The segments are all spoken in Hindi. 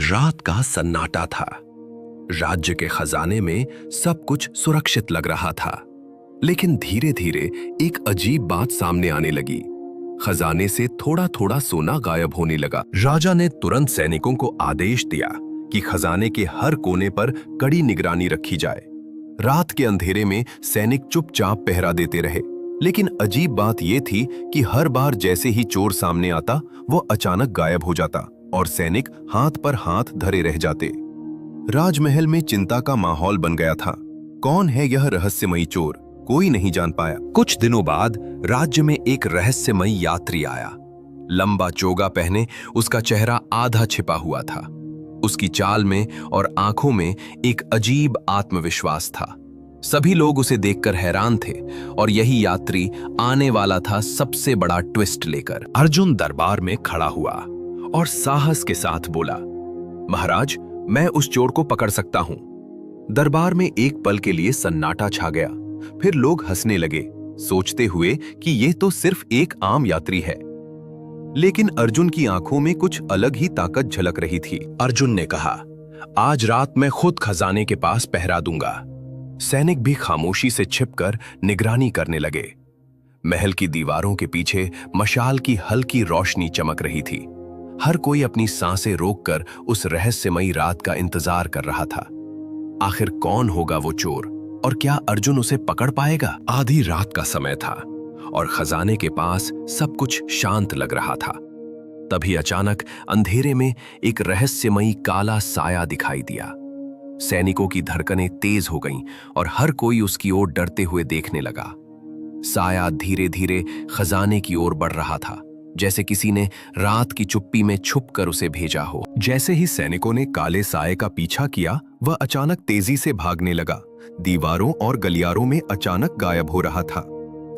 रात का सन्नाटा था। राज्य के खजाने में सब कुछ सुरक्षित लग रहा था, लेकिन धीरे धीरे एक अजीब बात सामने आने लगी। खजाने से थोड़ा थोड़ा सोना गायब होने लगा। राजा ने तुरंत सैनिकों को आदेश दिया कि खजाने के हर कोने पर कड़ी निगरानी रखी जाए। रात के अंधेरे में सैनिक चुपचाप पहरा देते रहे, लेकिन अजीब बात यह थी कि हर बार जैसे ही चोर सामने आता, वो अचानक गायब हो जाता और सैनिक हाथ पर हाथ धरे रह जाते। राजमहल में चिंता का माहौल बन गया था। कौन है यह रहस्यमयी चोर? कोई नहीं जान पाया। कुछ दिनों बाद राज्य में एक रहस्यमयी यात्री आया। लंबा चोगा पहने उसका चेहरा आधा छिपा हुआ था। उसकी चाल में और आंखों में एक अजीब आत्मविश्वास था। सभी लोग उसे देखकर हैरान थे और यही यात्री आने वाला था सबसे बड़ा ट्विस्ट लेकर। अर्जुन दरबार में खड़ा हुआ और साहस के साथ बोला, महाराज, मैं उस चोर को पकड़ सकता हूं। दरबार में एक पल के लिए सन्नाटा छा गया। फिर लोग हंसने लगे, सोचते हुए कि यह तो सिर्फ एक आम यात्री है। लेकिन अर्जुन की आंखों में कुछ अलग ही ताकत झलक रही थी। अर्जुन ने कहा, आज रात मैं खुद खजाने के पास पहरा दूंगा। सैनिक भी खामोशी से छिपकर निगरानी करने लगे। महल की दीवारों के पीछे मशाल की हल्की रोशनी चमक रही थी। हर कोई अपनी सांसें रोककर उस रहस्यमयी रात का इंतजार कर रहा था। आखिर कौन होगा वो चोर और क्या अर्जुन उसे पकड़ पाएगा? आधी रात का समय था और खजाने के पास सब कुछ शांत लग रहा था। तभी अचानक अंधेरे में एक रहस्यमयी काला साया दिखाई दिया। सैनिकों की धड़कनें तेज हो गईं और हर कोई उसकी ओर डरते हुए देखने लगा। साया धीरे धीरे खजाने की ओर बढ़ रहा था, जैसे किसी ने रात की चुप्पी में छुपकर उसे भेजा हो। जैसे ही सैनिकों ने काले साये का पीछा किया, वह अचानक तेजी से भागने लगा। दीवारों और गलियारों में अचानक गायब हो रहा था।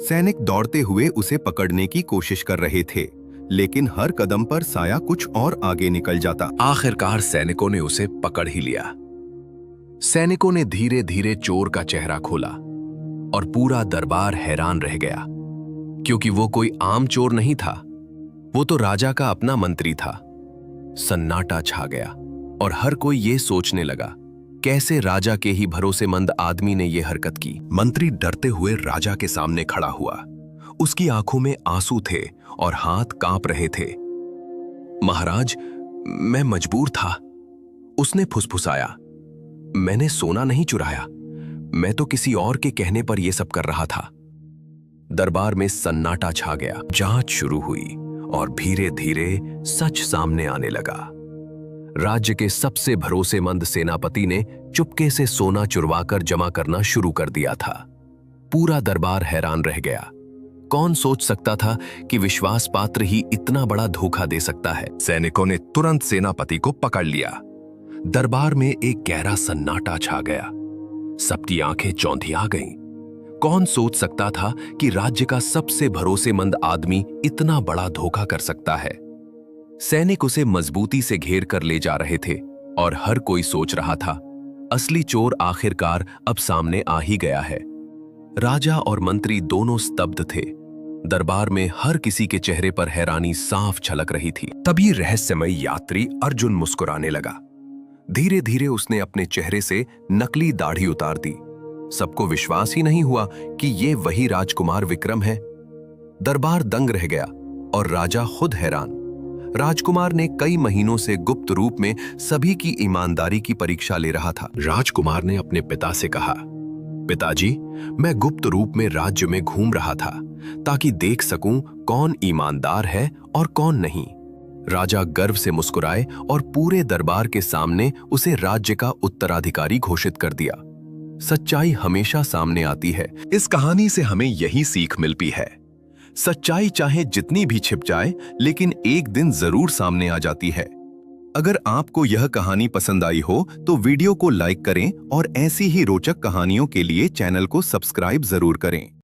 सैनिक दौड़ते हुए उसे पकड़ने की कोशिश कर रहे थे, लेकिन हर कदम पर साया कुछ और आगे निकल जाता। आखिरकार सैनिकों ने उसे पकड़ ही लिया। सैनिकों ने धीरे धीरे चोर का चेहरा खोला और पूरा दरबार हैरान रह गया, क्योंकि वो कोई आम चोर नहीं था। वो तो राजा का अपना मंत्री था। सन्नाटा छा गया और हर कोई ये सोचने लगा, कैसे राजा के ही भरोसेमंद आदमी ने यह हरकत की। मंत्री डरते हुए राजा के सामने खड़ा हुआ। उसकी आंखों में आंसू थे और हाथ कांप रहे थे। महाराज, मैं मजबूर था, उसने फुसफुसाया। मैंने सोना नहीं चुराया, मैं तो किसी और के कहने पर यह सब कर रहा था। दरबार में सन्नाटा छा गया। जांच शुरू हुई और धीरे धीरे सच सामने आने लगा। राज्य के सबसे भरोसेमंद सेनापति ने चुपके से सोना चुरवाकर जमा करना शुरू कर दिया था। पूरा दरबार हैरान रह गया। कौन सोच सकता था कि विश्वास पात्र ही इतना बड़ा धोखा दे सकता है। सैनिकों ने तुरंत सेनापति को पकड़ लिया। दरबार में एक गहरा सन्नाटा छा गया। सबकी आंखें चौंधिया गईं। कौन सोच सकता था कि राज्य का सबसे भरोसेमंद आदमी इतना बड़ा धोखा कर सकता है। सैनिक उसे मजबूती से घेर कर ले जा रहे थे और हर कोई सोच रहा था, असली चोर आखिरकार अब सामने आ ही गया है। राजा और मंत्री दोनों स्तब्ध थे। दरबार में हर किसी के चेहरे पर हैरानी साफ झलक रही थी। तभी रहस्यमयी यात्री अर्जुन मुस्कुराने लगा। धीरे धीरे उसने अपने चेहरे से नकली दाढ़ी उतार दी। सबको विश्वास ही नहीं हुआ कि ये वही राजकुमार विक्रम है। दरबार दंग रह गया और राजा खुद हैरान। राजकुमार ने कई महीनों से गुप्त रूप में सभी की ईमानदारी की परीक्षा ले रहा था। राजकुमार ने अपने पिता से कहा, पिताजी, मैं गुप्त रूप में राज्य में घूम रहा था ताकि देख सकूं कौन ईमानदार है और कौन नहीं। राजा गर्व से मुस्कुराए और पूरे दरबार के सामने उसे राज्य का उत्तराधिकारी घोषित कर दिया। सच्चाई हमेशा सामने आती है। इस कहानी से हमें यही सीख मिलती है, सच्चाई चाहे जितनी भी छिप जाए, लेकिन एक दिन जरूर सामने आ जाती है। अगर आपको यह कहानी पसंद आई हो तो वीडियो को लाइक करें और ऐसी ही रोचक कहानियों के लिए चैनल को सब्सक्राइब जरूर करें।